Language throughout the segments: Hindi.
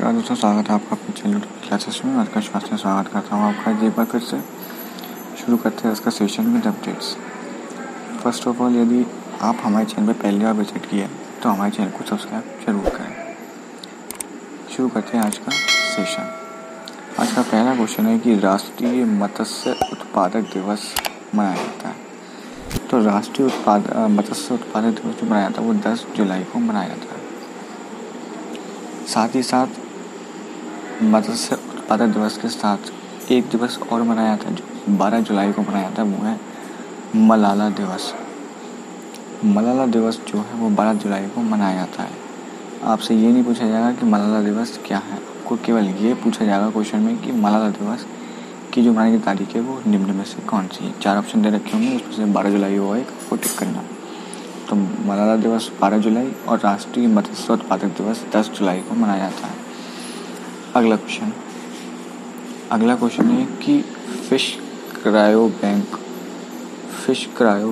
नमस्कार दोस्तों, स्वागत है आपका अपने चैनल क्लासेस में। आज का स्वास्थ्य में स्वागत करता हूँ आपका एक बार फिर से। शुरू करते हैं इसका session with updates. First of all, यदि आप हमारे चैनल पर पहली बार विजिट किया तो हमारे चैनल को सब्सक्राइब जरूर करें। शुरू करते हैं आज का सेशन। आज का पहला क्वेश्चन है कि राष्ट्रीय मत्स्य उत्पादक दिवस मनाया जाता है। तो राष्ट्रीय मत्स्य उत्पादक दिवस जो मनाया जाता है वो 10 जुलाई को मनाया जाता है। साथ ही साथ मत्स्य उत्पादक दिवस के साथ एक दिवस और मनाया जाता है जो 12 जुलाई को मनाया जाता है, वो है मलाला दिवस। मलाला दिवस जो है वो 12 जुलाई को मनाया जाता है। आपसे ये नहीं पूछा जाएगा कि मलाला दिवस क्या है, आपको केवल ये पूछा जाएगा क्वेश्चन में कि मलाला दिवस की जो मनाने की तारीख है वो निम्न में से कौन सी है। 4 ऑप्शन दे रखे होंगे, उसमें से 12 जुलाई होगा एक, आपको टिक करना। तो मलाला दिवस 12 जुलाई और राष्ट्रीय मत्स्य उत्पादक दिवस 10 जुलाई को मनाया जाता है। अगला क्वेश्चन है कि फिश क्रायो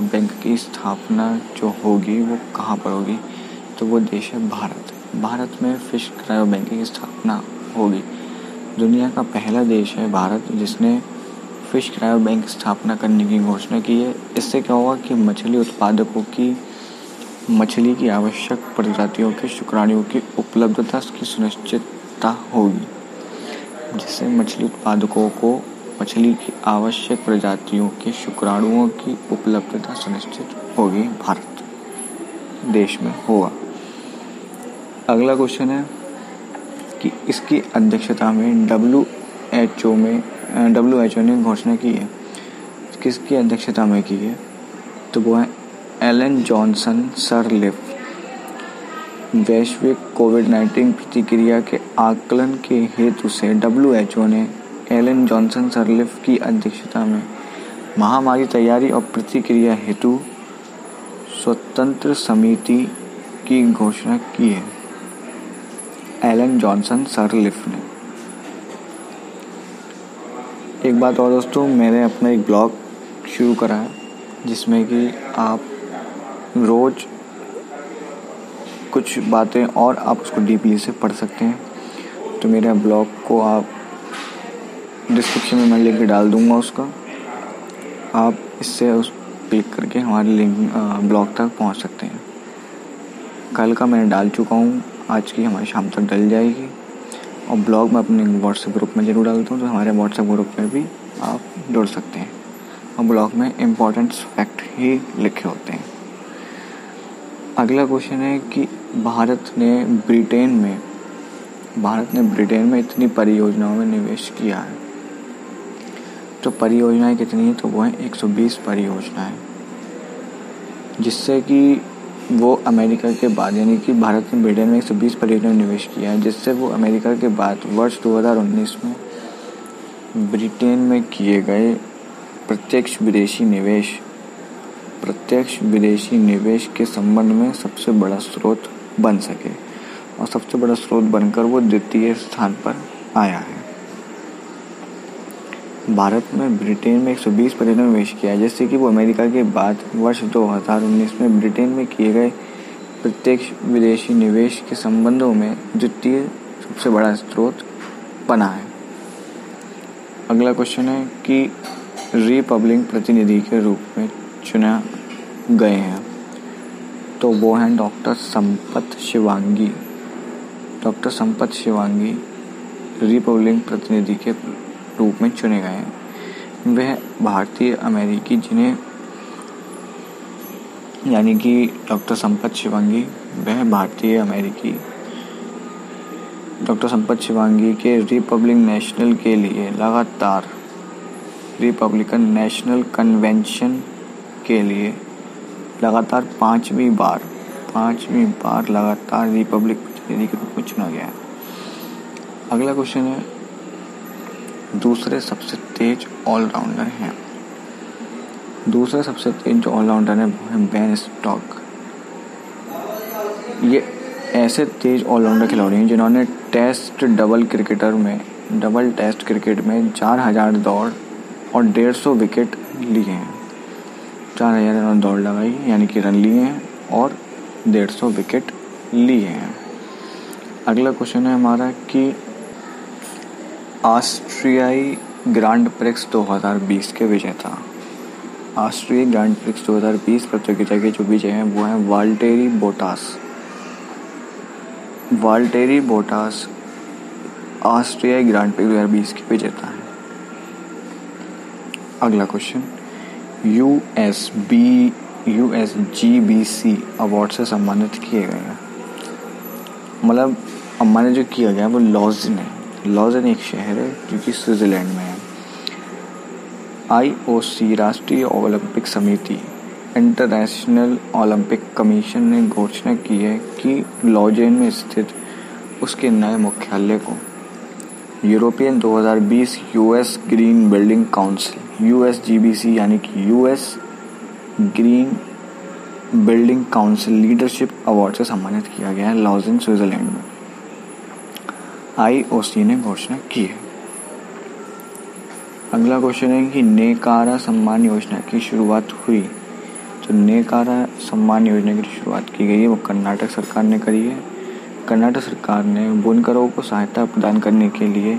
बैंक की स्थापना जो होगी वो कहाँ पर होगी। तो वो देश है भारत में फिश क्रायो बैंक की स्थापना होगी। दुनिया का पहला देश है भारत जिसने फिश क्रायो बैंक स्थापना करने की घोषणा की है। इससे क्या होगा कि मछली उत्पादकों की मछली की आवश्यक प्रजातियों के शुक्राणुओं की उपलब्धता की सुनिश्चितता होगी, जिससे मछली उत्पादकों को मछली की आवश्यक प्रजातियों के शुक्राणुओं की उपलब्धता सुनिश्चित होगी, भारत देश में होगा। अगला क्वेश्चन है कि इसकी अध्यक्षता में WHO ने घोषणा की है। किसकी अध्यक्षता में की है, तो वो है एलन जॉनसन सरलिफ। वैश्विक कोविड-19 प्रतिक्रिया के आकलन के हेतु से WHO ने एलन जॉनसन सरलिफ की अध्यक्षता में महामारी तैयारी और प्रतिक्रिया हेतु स्वतंत्र समिति की घोषणा की है। एलन जॉनसन सरलिफ ने। एक बात और दोस्तों, मैंने अपना एक ब्लॉग शुरू करा है जिसमें कि आप रोज कुछ बातें और आप उसको डीपली से पढ़ सकते हैं। तो मेरे ब्लॉग को आप डिस्क्रिप्शन में मैं लिंक डाल दूंगा उसका, आप इससे उस क्लिक करके हमारे लिंक ब्लॉग तक पहुंच सकते हैं। कल का मैंने डाल चुका हूं, आज की हमारी शाम तक डल जाएगी। और ब्लॉग में अपने व्हाट्सएप ग्रुप में ज़रूर डालता हूँ, तो हमारे व्हाट्सएप ग्रुप में भी आप जुड़ सकते हैं। और ब्लॉग में इम्पोर्टेंट फैक्ट ही लिखे होते हैं। अगला क्वेश्चन है कि भारत ने ब्रिटेन में इतनी परियोजनाओं में निवेश किया है। तो परियोजनाएं कितनी है, तो वो है 120 परियोजनाएं, जिससे कि वो अमेरिका के बाद, यानी कि भारत ने ब्रिटेन में 120 परियोजनाओं में निवेश किया है, जिससे वो अमेरिका के बाद वर्ष 2019 में ब्रिटेन में किए गए प्रत्यक्ष विदेशी निवेश के संबंध में सबसे बड़ा स्रोत बन सके, और सबसे बड़ा स्रोत बनकर वो द्वितीय स्थान पर आया है। भारत में ब्रिटेन में 120 परियोजनाओं में निवेश किया है, जिससे कि वो अमेरिका के बाद वर्ष 2019 में ब्रिटेन में किए गए प्रत्यक्ष विदेशी निवेश के संबंधों में द्वितीय सबसे बड़ा स्रोत बना है। अगला क्वेश्चन है कि रिपब्लिक प्रतिनिधि के रूप में चुना गए हैं। तो वो हैं डॉक्टर संपत शिवांगी रिपब्लिक प्रतिनिधि के रूप में चुने गए हैं। वह भारतीय अमेरिकी यानी कि डॉक्टर संपत शिवांगी के रिपब्लिकन नेशनल कन्वेंशन के लिए लगातार पांचवी बार लगातार रिपब्लिक प्रतिनिधि के रूप में चुना गया है। अगला क्वेश्चन है, दूसरे सबसे तेज ऑलराउंडर हैं। दूसरे सबसे तेज जो ऑलराउंडर है वो है बेन स्टोक्स। ये ऐसे तेज ऑलराउंडर खिलाड़ी हैं जिन्होंने डबल टेस्ट क्रिकेट में 4000 दौड़ और 150 विकेट लिए हैं। 4000 दौड़ लगाई यानी कि रन लिए हैं और 150 विकेट लिए हैं। अगला क्वेश्चन है हमारा कि ऑस्ट्रियाई ग्रांड प्रिक्स 2020 के विजेता। ऑस्ट्रियाई ग्रांड प्रिक्स 2020 प्रतियोगिता के जो विजय हैं वो हैं वाल्टेरी बोटास। वाल्टेरी बोटास ऑस्ट्रियाई ग्रांड प्रिक्स 2020 के विजेता हैं। अगला क्वेश्चन, USGBC अवार्ड से सम्मानित किए गए हैं। मतलब सम्मानित जो किया गया वो लॉज़न है। लॉज़न एक शहर है जो कि स्विट्जरलैंड में है। IOC राष्ट्रीय ओलंपिक समिति इंटरनेशनल ओलंपिक कमीशन ने घोषणा की है कि लॉज़न में स्थित उसके नए मुख्यालय को European 2020 US green building council USGBC यानी कि US green building council leadership award से सम्मानित किया गया है लॉज़न स्विट्जरलैंड में। IOC ने घोषणा की है। अगला क्वेश्चन है कि नेकारा सम्मान योजना की शुरुआत हुई। तो नेकारा सम्मान योजना की शुरुआत की गई है वो कर्नाटक सरकार ने करी है। कर्नाटक सरकार ने बुनकरों को सहायता प्रदान करने के लिए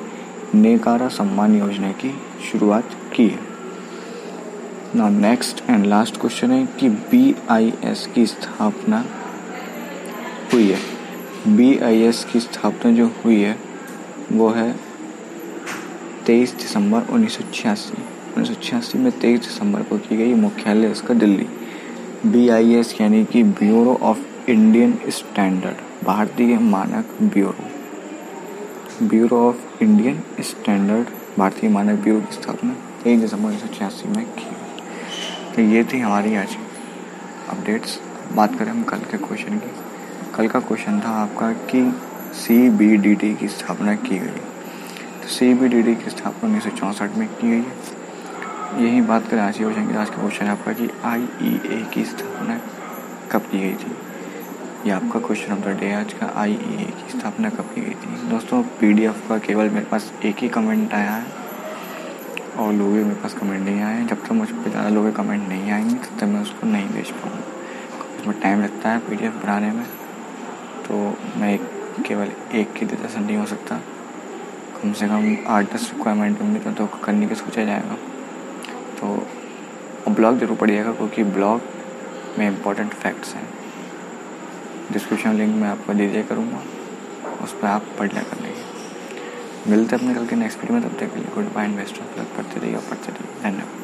नेकारा सम्मान योजना की शुरुआत की है। Now next and last question है कि BIS की स्थापना हुई है। BIS की स्थापना जो हुई है वो है 23 दिसंबर 1986 में 23 दिसंबर को की गई। मुख्यालय इसका दिल्ली। BIS यानी कि ब्यूरो ऑफ इंडियन स्टैंडर्ड, भारतीय मानक ब्यूरो ऑफ इंडियन स्टैंडर्ड, भारतीय मानक ब्यूरो की स्थापना 23 दिसंबर 1986 में की। तो ये थी हमारी आज अपडेट्स। बात करें हम कल के क्वेश्चन की। कल का क्वेश्चन था आपका कि CBDT की स्थापना की गई। तो CBDT की स्थापना 1964 में की गई है। यही बात करें आज के क्वेश्चन की। आज का क्वेश्चन है आपका कि IEA की स्थापना कब की गई थी। ये आपका क्वेश्चन ऑफ द डे आज का, IEA की स्थापना कब की गई थी। दोस्तों PDF का केवल मेरे पास एक ही कमेंट आया है और लोगों के मेरे पास कमेंट नहीं आए हैं। जब तक मुझ पर ज़्यादा लोगों के कमेंट नहीं आएंगे तब तक मैं उसको नहीं भेज पाऊँगा। उसमें टाइम लगता है PDF बनाने में, तो मैं केवल एक की डिस्कशन नहीं हो सकता। कम से कम 8-10 रिक्वायरमेंट होंगी तो करने की सोचा जाएगा। तो ब्लॉग जरूर पढ़िएगा क्योंकि ब्लॉग में इम्पोर्टेंट फैक्ट्स हैं। डिस्क्रिप्शन लिंक मैं आपको दे दिया करूँगा, उस पर आप पढ़ लिया कर लेंगे। मिलते हैं अपने कल के नेक्स्ट वीडियो में। तब तक के लिए गुड बाय, इन्वेस्टर पढ़ते रहिए। धन्यवाद।